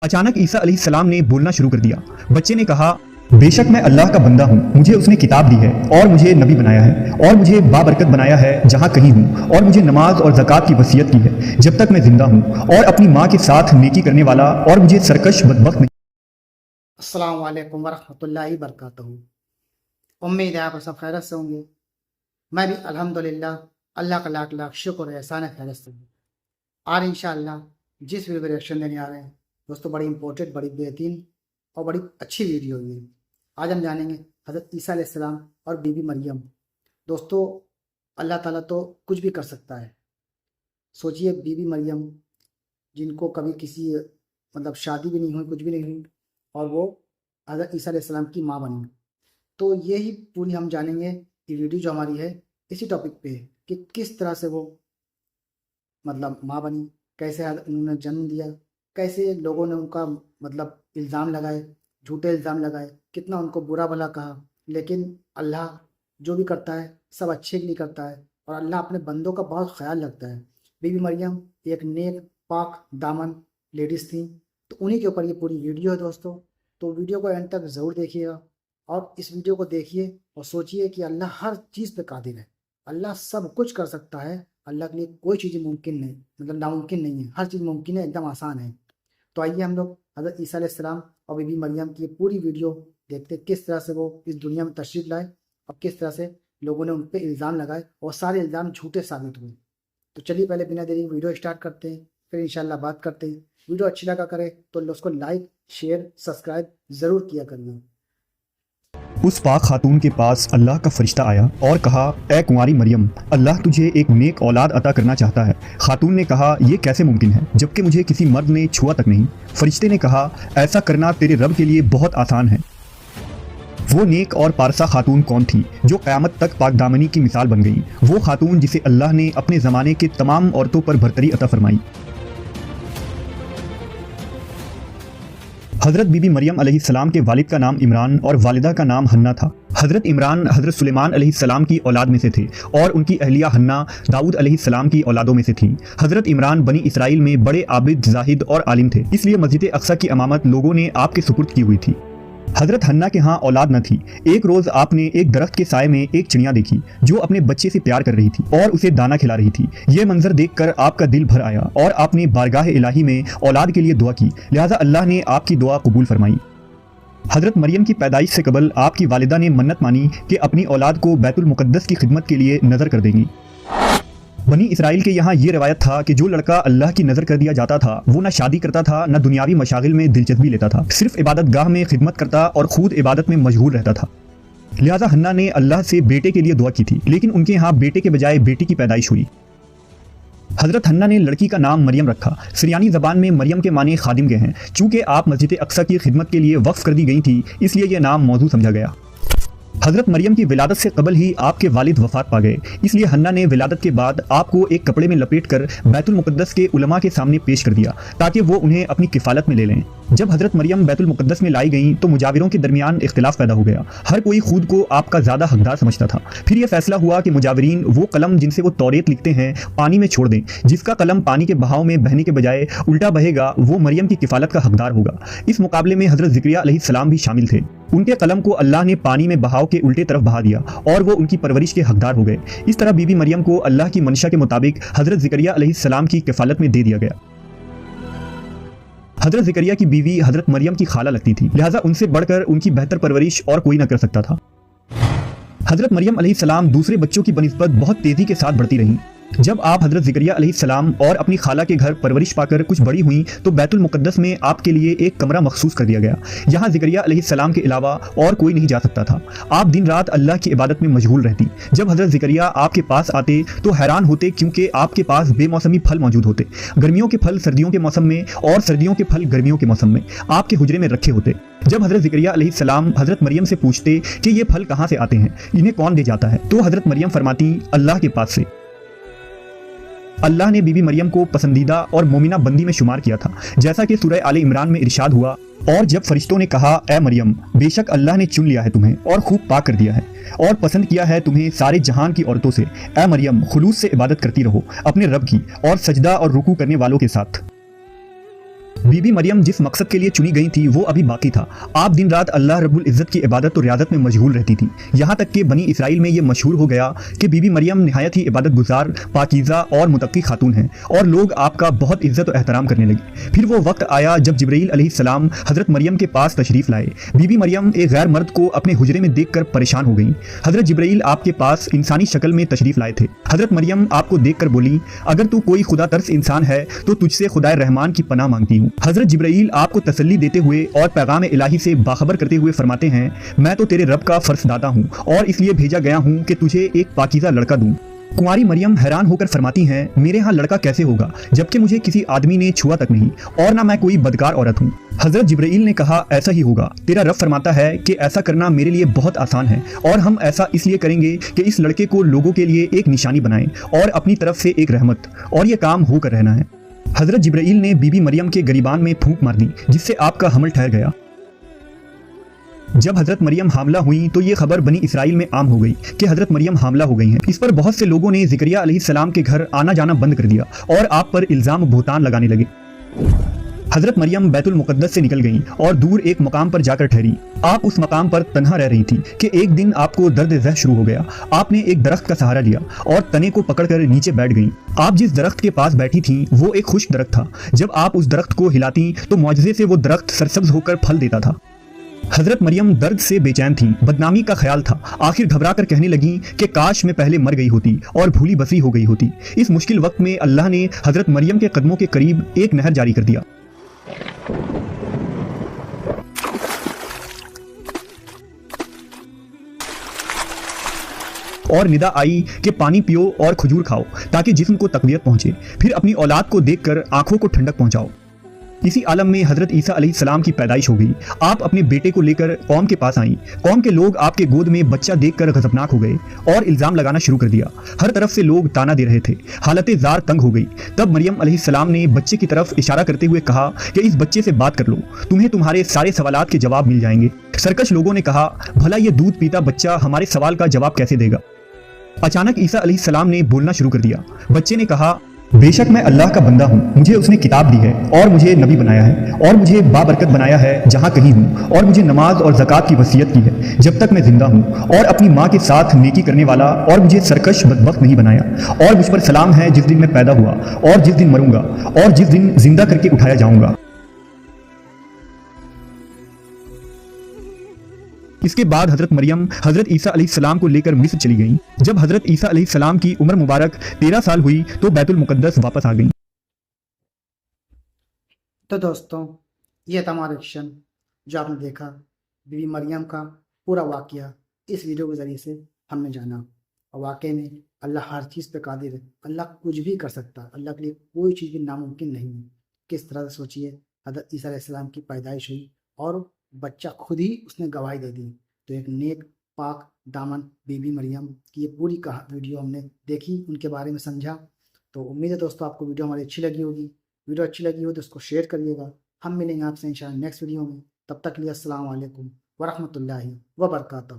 अचानक ईसा अलैहिस्सलाम ने बोलना शुरू कर दिया। बच्चे ने कहा, बेशक मैं अल्लाह का बंदा हूँ, मुझे उसने किताब दी है और मुझे नबी बनाया है और मुझे बाबरकत बनाया है जहाँ कहीं हूँ, और मुझे नमाज और ज़कात की वसीयत की है जब तक मैं जिंदा हूँ, और अपनी माँ के साथ नेकी करने वाला, और मुझे सरकश बदबख्त नहीं। अस्सलाम वालेकुम वरहमतुल्लाहि वबरकातुहू। उम्मीद है आप सब खैरत से होंगे। मैं भी अल्हम्दुलिल्लाह अल्लाह का लाख लाख शुक्र है, एहसान है, खैरत से हूँ। आज इंशाअल्लाह जिस वीडियो को रिएक्शन देने आ रहे हैं दोस्तों, बड़ी इंपॉर्टेंट, बड़ी बेहतरीन और बड़ी अच्छी वीडियो है। आज हम जानेंगे हज़रत ईसा अलैहिस्सलाम और बीबी मरियम। दोस्तों, अल्लाह ताला तो कुछ भी कर सकता है। सोचिए, बीबी मरियम जिनको कभी किसी शादी भी नहीं हुई, कुछ भी नहीं हुई, और वो हज़रत ईसा अलैहिस्सलाम की माँ बनी। तो ये ही पूरी हम जानेंगे। ये वीडियो जो हमारी है इसी टॉपिक पे है कि किस तरह से वो माँ बनी, कैसे उन्होंने जन्म दिया, कैसे लोगों ने उनका इल्ज़ाम लगाए, झूठे इल्ज़ाम लगाए, कितना उनको बुरा भला कहा। लेकिन अल्लाह जो भी करता है सब अच्छे के लिए करता है, और अल्लाह अपने बंदों का बहुत ख्याल रखता है। बीबी मरियम एक नेक पाक दामन लेडीज़ थी, तो उन्हीं के ऊपर ये पूरी वीडियो है दोस्तों। तो वीडियो को एंड तक ज़रूर देखिएगा, और इस वीडियो को देखिए और सोचिए कि अल्लाह हर चीज़ पे कादिर है। अल्लाह सब कुछ कर सकता है। अल्लाह के लिए कोई चीज़ मुमकिन नहीं, नामुमकिन नहीं है। हर चीज़ मुमकिन है, एकदम आसान है। तो आइए हम लोग हज़रत ईसा अलैहिस्सलाम और बीबी मरियम की पूरी वीडियो देखते हैं, किस तरह से वो इस दुनिया में तशरीफ़ लाए और किस तरह से लोगों ने उन पर इल्ज़ाम लगाए और सारे इल्ज़ाम झूठे साबित हुए। तो चलिए पहले बिना देरी वीडियो स्टार्ट करते हैं, फिर इंशाल्लाह बात करते हैं। वीडियो अच्छी लगा करे तो उसको लाइक शेयर सब्सक्राइब ज़रूर किया करिए। उस पाक खातून के पास अल्लाह का फरिश्ता आया और कहा, ए कुंवारी मरियम, अल्लाह तुझे एक नेक औलाद अता करना चाहता है। खातून ने कहा, ये कैसे मुमकिन है जबकि मुझे किसी मर्द ने छुआ तक नहीं। फरिश्ते ने कहा, ऐसा करना तेरे रब के लिए बहुत आसान है। वो नेक और पारसा खातून कौन थी जो क़यामत तक पाकदामनी की मिसाल बन गई? वो खातून जिसे अल्लाह ने अपने ज़माने के तमाम औरतों पर बरतरी अता फरमाई। हज़रत बीबी मरियम अलैहिस्सलाम के वालिद का नाम इमरान और वालिदा का नाम हन्ना था। हज़रत इमरान हज़रत सुलेमान अलैहिस्सलाम की औलाद में से थे, और उनकी अहलिया हन्ना दाऊद अलैहिस्सलाम की औलादों में से थी। हज़रत इमरान बनी इसराइल में बड़े आबिद, जाहिद और आलिम थे, इसलिए मस्जिद अक्सा की इमामत लोगों ने आपके सुपुर्द की हुई थी। हज़रत हन्ना के यहाँ औलाद न थी। एक रोज़ आपने एक दरख्त के साए में एक चिड़िया देखी जो अपने बच्चे से प्यार कर रही थी और उसे दाना खिला रही थी। यह मंजर देखकर आपका दिल भर आया और आपने बारगाह इलाही में औलाद के लिए दुआ की, लिहाजा अल्लाह ने आपकी दुआ कबूल फरमाई। हज़रत मरियम की पैदाइश से कबल आपकी वालिदा ने मन्नत मानी कि अपनी औलाद को बैतुल मुक़द्दस की खिदमत के लिए नज़र कर देंगी। बनी इसराइल के यहाँ ये रवायत था कि जो लड़का अल्लाह की नज़र कर दिया जाता था वो ना शादी करता था, ना दुनियावी मशागिल में दिलचस्पी लेता था, सिर्फ इबादत गाह में खिदमत करता और खुद इबादत में मशगूल रहता था। लिहाजा हन्ना ने अल्लाह से बेटे के लिए दुआ की थी, लेकिन उनके यहाँ बेटे के बजाय बेटी की पैदाइश हुई। हज़रत हन्ना ने लड़की का नाम मरियम रखा। सिरियानी ज़बान में मरियम के माने खादिम के हैं। चूँकि आप मस्जिद अक्सा की खिदमत के लिए वक्फ कर दी गई थी, इसलिए यह नाम मौजू समझा गया। हज़रत मरियम की विलादत से कबल ही आपके वालिद वफ़ात पा गए, इसलिए हन्ना ने विलादत के बाद आपको एक कपड़े में लपेट कर बैतुल मुक़द्दस के उलमा के सामने पेश कर दिया ताकि वो उन्हें अपनी किफ़ालत में ले लें। जब हज़रत मरियम बैतुल मुक़द्दस में लाई गईं तो मुजाविरों के दरमियान इख्तिलाफ पैदा हो गया। हर कोई खुद को आपका ज़्यादा हकदार समझता था। फिर यह फैसला हुआ कि मुजाविरीन वो कलम जिनसे वो तौरेत लिखते हैं पानी में छोड़ दें। जिसका कलम पानी के बहाव में बहने के बजाय उल्टा बहेगा वो मरियम की किफ़ालत का हकदार होगा। इस मुकाबले में हज़रत ज़िकरिया अलैहिस्सलाम भी शामिल थे। उनके कलम को अल्लाह ने पानी में बहाव के उल्टे तरफ बहा दिया और वो उनकी परवरिश के हकदार हो गए। इस तरह बीबी मरियम को अल्लाह की मंशा के मुताबिक हज़रत ज़िकरिया अलैहिस्सलाम की किफ़ालत में दे दिया गया। हज़रत ज़िकरिया की बीवी हज़रत मरियम की खाला लगती थी, लिहाजा उनसे बढ़कर उनकी बेहतर परवरिश और कोई न कर सकता था। हज़रत मरियम अलैहिस्सलाम दूसरे बच्चों की बनिस्बत बहुत तेज़ी के साथ बढ़ती रहीं। जब आप हज़रत ज़िकरिया अलैहिस्सलाम और अपनी खाला के घर परवरिश पाकर कुछ बड़ी हुई तो बैतुल मुक़द्दस में आपके लिए एक कमरा मखसूस कर दिया गया। यहाँ ज़िकरिया अलैहिस्सलाम के अलावा और कोई नहीं जा सकता था। आप दिन रात अल्लाह की इबादत में मशगूल रहती। जब हज़रत ज़िकरिया आपके पास आते तो हैरान होते, क्योंकि आपके पास बेमौसमी फल मौजूद होते। गर्मियों के फल सर्दियों के मौसम में और सर्दियों के फल गर्मियों के मौसम में आपके हुजरे में रखे होते। जब हज़रत ज़िकरिया अलैहिस्सलाम हज़रत मरियम से पूछते कि ये फल कहाँ से आते हैं, इन्हें कौन दे जाता है, तो हज़रत मरियम फरमाती, अल्लाह के पास से। अल्लाह ने बीबी मरियम को पसंदीदा और मोमिना बंदी में शुमार किया था, जैसा कि सूरह आले इमरान में इरशाद हुआ, और जब फरिश्तों ने कहा, ए मरियम, बेशक अल्लाह ने चुन लिया है तुम्हें और खूब पाक कर दिया है और पसंद किया है तुम्हें सारे जहान की औरतों से। ए मरियम, खुलूस से इबादत करती रहो अपने रब की और सजदा और रुकू करने वालों के साथ। بی بی مریم جس مقصد کے لیے چنی گئی تھی وہ ابھی باقی تھا۔ آپ دن رات اللہ رب العزت کی عبادت و ریاضت میں مشغول رہتی تھی، یہاں تک کہ بنی اسرائیل میں یہ مشہور ہو گیا کہ بی بی مریم نہایت ہی عبادت گزار، پاکیزہ اور متقی خاتون ہیں، اور لوگ آپ کا بہت عزت و احترام کرنے لگے۔ پھر وہ وقت آیا جب جبرائیل علیہ السلام حضرت مریم کے پاس تشریف لائے۔ بی بی مریم ایک غیر مرد کو اپنے حجرے میں دیکھ کر پریشان ہو گئیں۔ حضرت جبرائیل آپ کے پاس انسانی شکل میں تشریف لائے تھے۔ حضرت مریم آپ کو دیکھ کر بولی، اگر تو کوئی خدا ترس انسان ہے تو تجھ سے خدائے رحمان کی پناہ مانگتی ہوں۔ حضرت جبرائیل آپ کو تسلی دیتے ہوئے اور پیغام الہی سے باخبر کرتے ہوئے فرماتے ہیں، میں تو تیرے رب کا فرز داتا ہوں اور اس لیے بھیجا گیا ہوں کہ تجھے ایک پاکیزہ لڑکا دوں۔ کنواری مریم حیران ہو کر فرماتی ہیں، میرے ہاں لڑکا کیسے ہوگا جبکہ مجھے کسی آدمی نے چھوا تک نہیں اور نہ میں کوئی بدکار عورت ہوں۔ حضرت جبرائیل نے کہا، ایسا ہی ہوگا، تیرا رب فرماتا ہے کہ ایسا کرنا میرے لیے بہت آسان ہے، اور ہم ایسا اس لیے کریں گے کہ اس لڑکے کو لوگوں کے لیے ایک نشانی بنائیں اور اپنی طرف سے ایک رحمت، اور یہ کام ہو کر رہنا ہے۔ حضرت جبرائیل نے بی بی مریم کے گریبان میں پھونک مار دی جس سے آپ کا حمل ٹھہر گیا۔ جب حضرت مریم حاملہ ہوئیں تو یہ خبر بنی اسرائیل میں عام ہو گئی کہ حضرت مریم حاملہ ہو گئی ہیں۔ اس پر بہت سے لوگوں نے زکریا علیہ السلام کے گھر آنا جانا بند کر دیا اور آپ پر الزام و بہتان لگانے لگے۔ حضرت مریم بیت المقدس سے نکل گئیں اور دور ایک مقام پر جا کر ٹھہری۔ آپ اس مقام پر تنہا رہ رہی تھی کہ ایک دن آپ کو درد ذہ شروع ہو گیا۔ آپ نے ایک درخت کا سہارا لیا اور تنے کو پکڑ کر نیچے بیٹھ گئیں۔ آپ جس درخت کے پاس بیٹھی تھیں وہ ایک خشک درخت تھا۔ جب آپ اس درخت کو ہلاتی تو معجزے سے وہ درخت سرسبز ہو کر پھل دیتا تھا۔ حضرت مریم درد سے بے چین تھیں، بدنامی کا خیال تھا۔ آخر گھبرا کر کہنے لگیں کہ کاش میں پہلے مر گئی ہوتی اور بھولی بسی ہو گئی ہوتی۔ اس مشکل وقت میں اللہ نے حضرت مریم کے قدموں کے قریب ایک نہر جاری کر دیا۔ اور ندا آئی کہ پانی پیو اور کھجور کھاؤ تاکہ جسم کو تقویت پہنچے، پھر اپنی اولاد کو دیکھ کر آنکھوں کو ٹھنڈک پہنچاؤ۔ اسی عالم میں حضرت عیسیٰ علیہ السلام کی پیدائش ہو گئی۔ آپ اپنے بیٹے کو لے کر قوم کے پاس آئیں۔ قوم کے لوگ آپ کے گود میں بچہ دیکھ کر غضبناک ہو گئے اور الزام لگانا شروع کر دیا۔ ہر طرف سے لوگ تانا دے رہے تھے، حالت زار تنگ ہو گئی۔ تب مریم علیہ السلام نے بچے کی طرف اشارہ کرتے ہوئے کہا کہ اس بچے سے بات کر لو، تمہیں تمہارے سارے سوالات کے جواب مل جائیں گے۔ سرکش لوگوں نے کہا، بھلا یہ دودھ پیتا بچہ ہمارے سوال کا جواب کیسے دے گا؟ اچانک عیسیٰ علیہ السلام نے بولنا شروع کر دیا۔ بچے نے کہا، بے شک میں اللہ کا بندہ ہوں، مجھے اس نے کتاب دی ہے اور مجھے نبی بنایا ہے اور مجھے بابرکت بنایا ہے جہاں کہیں ہوں، اور مجھے نماز اور زکوٰۃ کی وصیت کی ہے جب تک میں زندہ ہوں، اور اپنی ماں کے ساتھ نیکی کرنے والا، اور مجھے سرکش بدبخت نہیں بنایا، اور مجھ پر سلام ہے جس دن میں پیدا ہوا اور جس دن مروں گا اور جس دن زندہ کر کے اٹھایا جاؤں گا۔ اس کے بعد حضرت مریم حضرت عیسیٰ علیہ السلام کو لے کر مصر چلی گئیں۔ جب حضرت عیسیٰ علیہ السلام کی عمر مبارک 13 سال ہوئی تو بیت المقدس واپس آ گئیں۔ تو دوستوں، یہ تھا ہمارا ایکشن جو آپ نے دیکھا، بی بی مریم کا پورا واقعہ اس ویڈیو کے ذریعے سے ہم نے جانا۔ اور واقعے میں اللہ ہر چیز پہ قادر ہے، اللہ کچھ بھی کر سکتا ہے، اللہ کے لیے کوئی چیز بھی ناممکن نہیں ہے۔ کس طرح سے سوچیے، حضرت عیسیٰ علیہ السلام کی پیدائش ہوئی اور بچہ خود ہی اس نے گواہی دے دی۔ تو ایک نیک پاک دامن بی بی مریم کی یہ پوری ویڈیو ہم نے دیکھی، ان کے بارے میں سمجھا۔ تو امید ہے دوستوں آپ کو ویڈیو ہماری اچھی لگی ہوگی۔ ویڈیو اچھی لگی ہو تو اس کو شیئر کریے گا۔ ہم ملیں گے آپ سے انشاءاللہ نیکسٹ ویڈیو میں، تب تک کے لیے السلام علیکم ورحمۃ اللہ وبرکاتہ۔